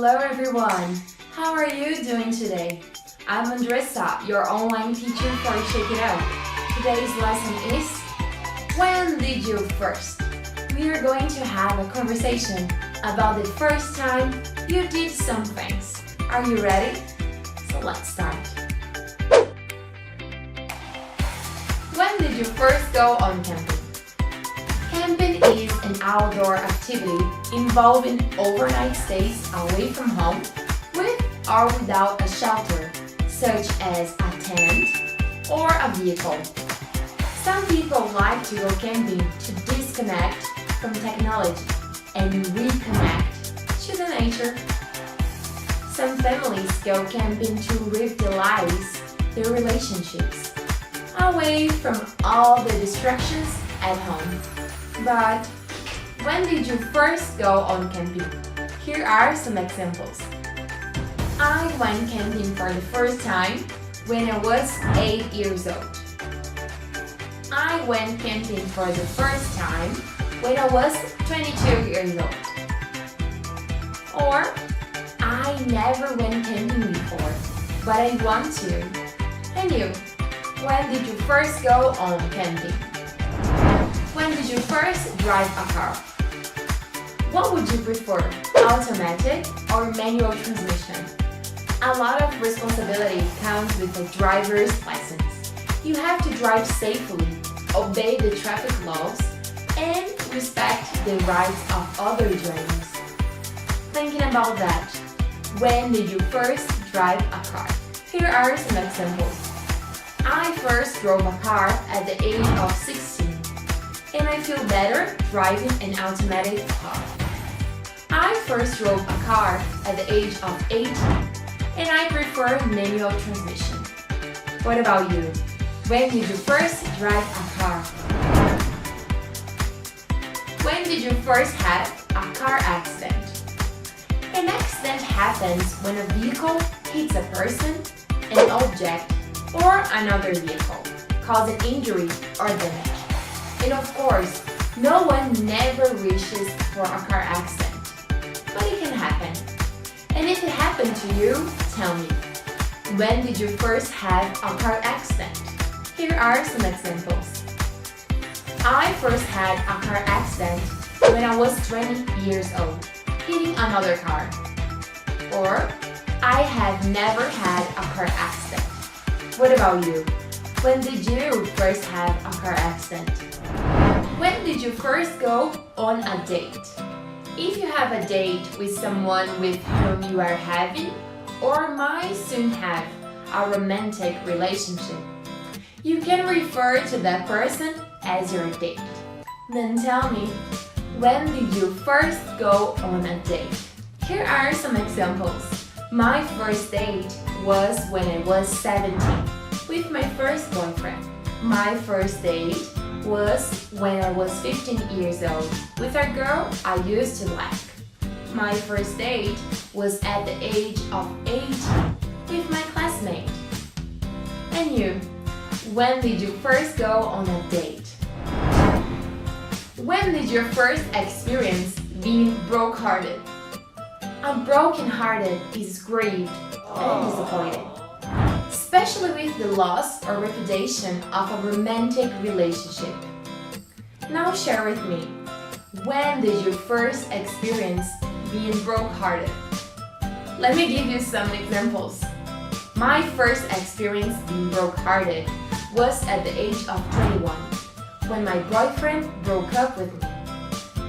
Hello everyone! How are you doing today? I'm Andressa, your online teacher for Shake It Out. Today's lesson is When did you first? We are going to have a conversation about the first time you did some things. Are you ready? So let's start. When did you first go on camping? Camping is an outdoor activity involving overnight stays away from home with or without a shelter, such as a tent or a vehicle. Some people like to go camping to disconnect from technology and reconnect to the nature. Some families go camping to revitalize their relationships, away from all the distractions at home. But when did you first go on camping? Here are some examples. I went camping for the first time when I was 8 years old. I went camping for the first time when I was 22 years old. Or, I never went camping before, but I want to. And you? When did you first go on camping? When did you first drive a car? What would you prefer, automatic or manual transmission? A lot of responsibility comes with a driver's license. You have to drive safely, obey the traffic laws, and respect the rights of other drivers. Thinking about that, when did you first drive a car? Here are some examples. I first drove a car at the age of 16. And I feel better driving an automatic car. I first drove a car at the age of 18, and I prefer manual transmission. What about you? When did you first drive a car? When did you first have a car accident? An accident happens when a vehicle hits a person, an object, or another vehicle, causing injury or damage. And of course, no one never wishes for a car accident, but it can happen. And if it happened to you, tell me, when did you first have a car accident? Here are some examples. I first had a car accident when I was 20 years old, hitting another car. Or, I have never had a car accident. What about you? When did you first have a car accident? When did you first go on a date? If you have a date with someone with whom you are having or might soon have a romantic relationship, you can refer to that person as your date. Then tell me, when did you first go on a date? Here are some examples. My first date was when I was 17 with my first boyfriend. My first date was when I was 15 years old with a girl I used to like. My first date was at the age of 18 with my classmate. And you? When did you first go on a date? When did you first experience being brokehearted? A broken-hearted is grieved and disappointed, especially with the loss or repudiation of a romantic relationship. Now share with me, when did you first experience being broke-hearted? Let me give you some examples. My first experience being broke-hearted was at the age of 21, when my boyfriend broke up with me.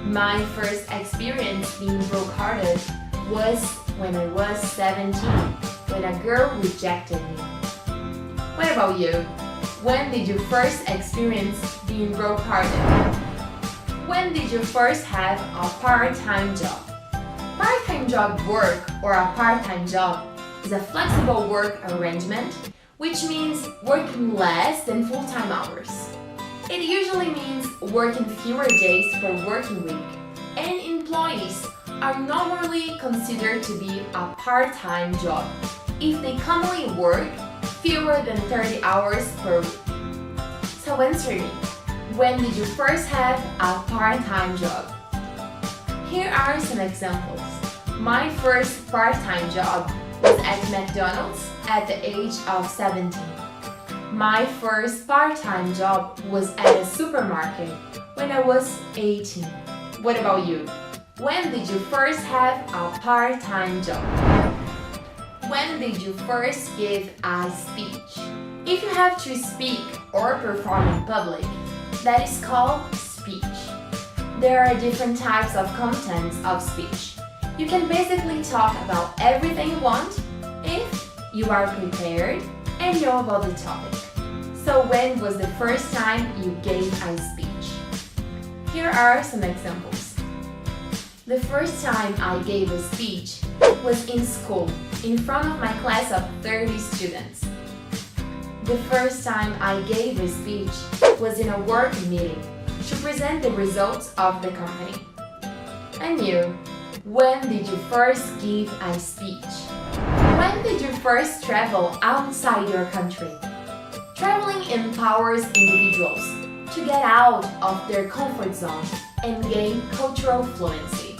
My first experience being broke-hearted was when I was 17, when a girl rejected me. What about you? When did you first experience being broke-hearted? When did you first have a part-time job? Part-time job work or a part-time job is a flexible work arrangement, which means working less than full-time hours. It usually means working fewer days per working week, and employees are normally considered to be a part-time job if they commonly work fewer than 30 hours per week. So answer me, when did you first have a part-time job? Here are some examples. My first part-time job was at McDonald's at the age of 17. My first part-time job was at a supermarket when I was 18. What about you? When did you first have a part-time job? When did you first give a speech? If you have to speak or perform in public, that is called speech. There are different types of contents of speech. You can basically talk about everything you want if you are prepared and know about the topic. So when was the first time you gave a speech? Here are some examples. The first time I gave a speech was in school, in front of my class of 30 students. The first time I gave a speech was in a work meeting to present the results of the company. And you, when did you first give a speech? When did you first travel outside your country? Traveling empowers individuals to get out of their comfort zone and gain cultural fluency.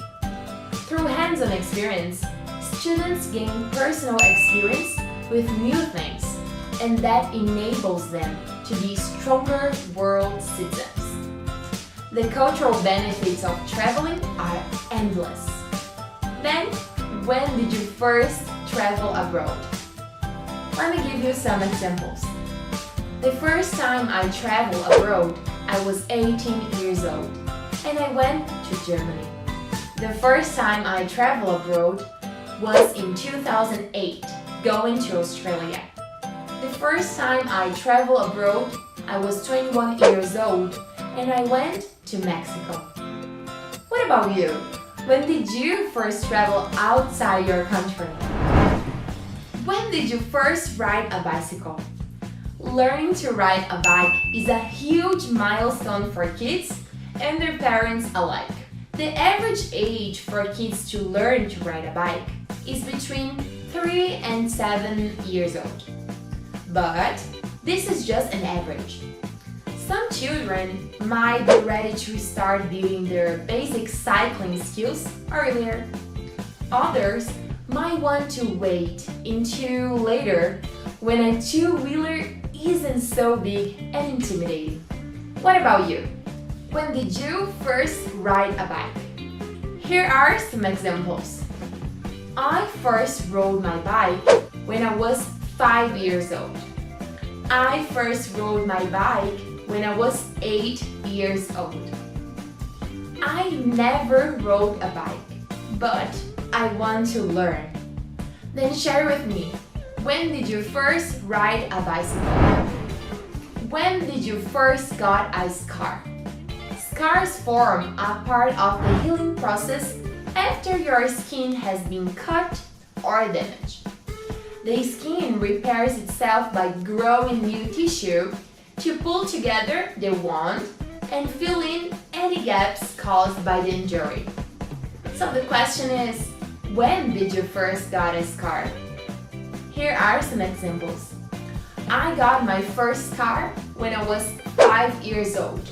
Through hands-on experience, students gain personal experience with new things, and that enables them to be stronger world citizens. The cultural benefits of traveling are endless. Then, when did you first travel abroad? Let me give you some examples. The first time I traveled abroad, I was 18 years old, and I went to Germany. The first time I traveled abroad was in 2008, going to Australia. The first time I traveled abroad, I was 21 years old, and I went to Mexico. What about you? When did you first travel outside your country? When did you first ride a bicycle? Learning to ride a bike is a huge milestone for kids and their parents alike. The average age for kids to learn to ride a bike is between 3 and 7 years old. But this is just an average. Some children might be ready to start building their basic cycling skills earlier. Others might want to wait until later when a two-wheeler isn't so big and intimidating. What about you? When did you first ride a bike? Here are some examples. I first rode my bike when I was 5 years old. I first rode my bike when I was 8 years old. I never rode a bike, but I want to learn. Then share with me, when did you first ride a bicycle? When did you first got a scar? Scars form a part of the healing process after your skin has been cut or damaged. The skin repairs itself by growing new tissue to pull together the wound and fill in any gaps caused by the injury. So the question is, when did you first got a scar? Here are some examples. I got my first scar when I was 5 years old,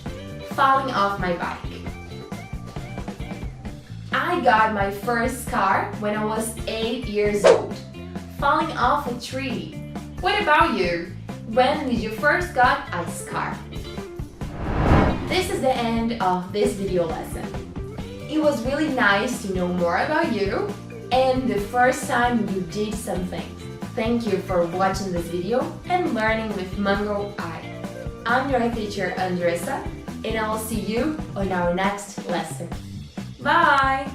falling off my bike. I got my first scar when I was 8 years old, falling off a tree. What about you? When did you first got a scar? This is the end of this video lesson. It was really nice to know more about you and the first time you did something. Thank you for watching this video and learning with Mango Eye. I'm your teacher Andressa, and I'll see you on our next lesson. Bye!